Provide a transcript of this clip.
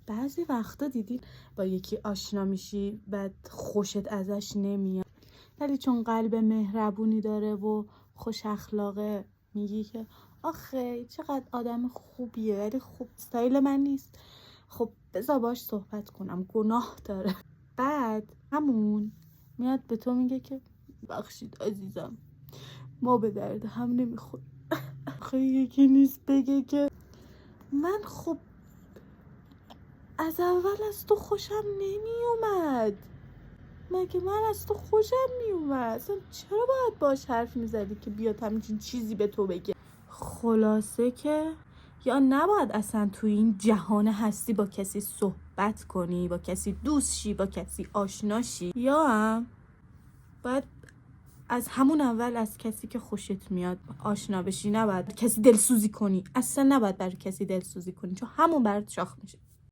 بعضی وقتا دیدین با یکی آشنا میشی بعد خوشت ازش نمیاد، ولی چون قلب مهربونی داره و خوش اخلاقه میگی که آخه چقدر آدم خوبیه، ولی خوب استایل من نیست، خب بذار باش صحبت کنم، گناه داره. بعد همون میاد به تو میگه که بخشید عزیزم، ما به درد هم نمیخوریم. آخه یکی نیست بگه که من خب از اول از تو خوشم نمیومد، مگه من از تو خوشم میومد، اصلا چرا باید باش حرف میزدی که بیاد همچین چیزی به تو بگه؟ خلاصه که یا نباید اصلا توی این جهان هستی با کسی صحبت کنی، با کسی دوست شی، با کسی آشنا شی، یا هم باید از همون اول از کسی که خوشت میاد آشنا بشی. نباید کسی دلسوزی کنی، اصلا نباید برای کسی دلسوزی کنی، چون همون برات شاخ میشه.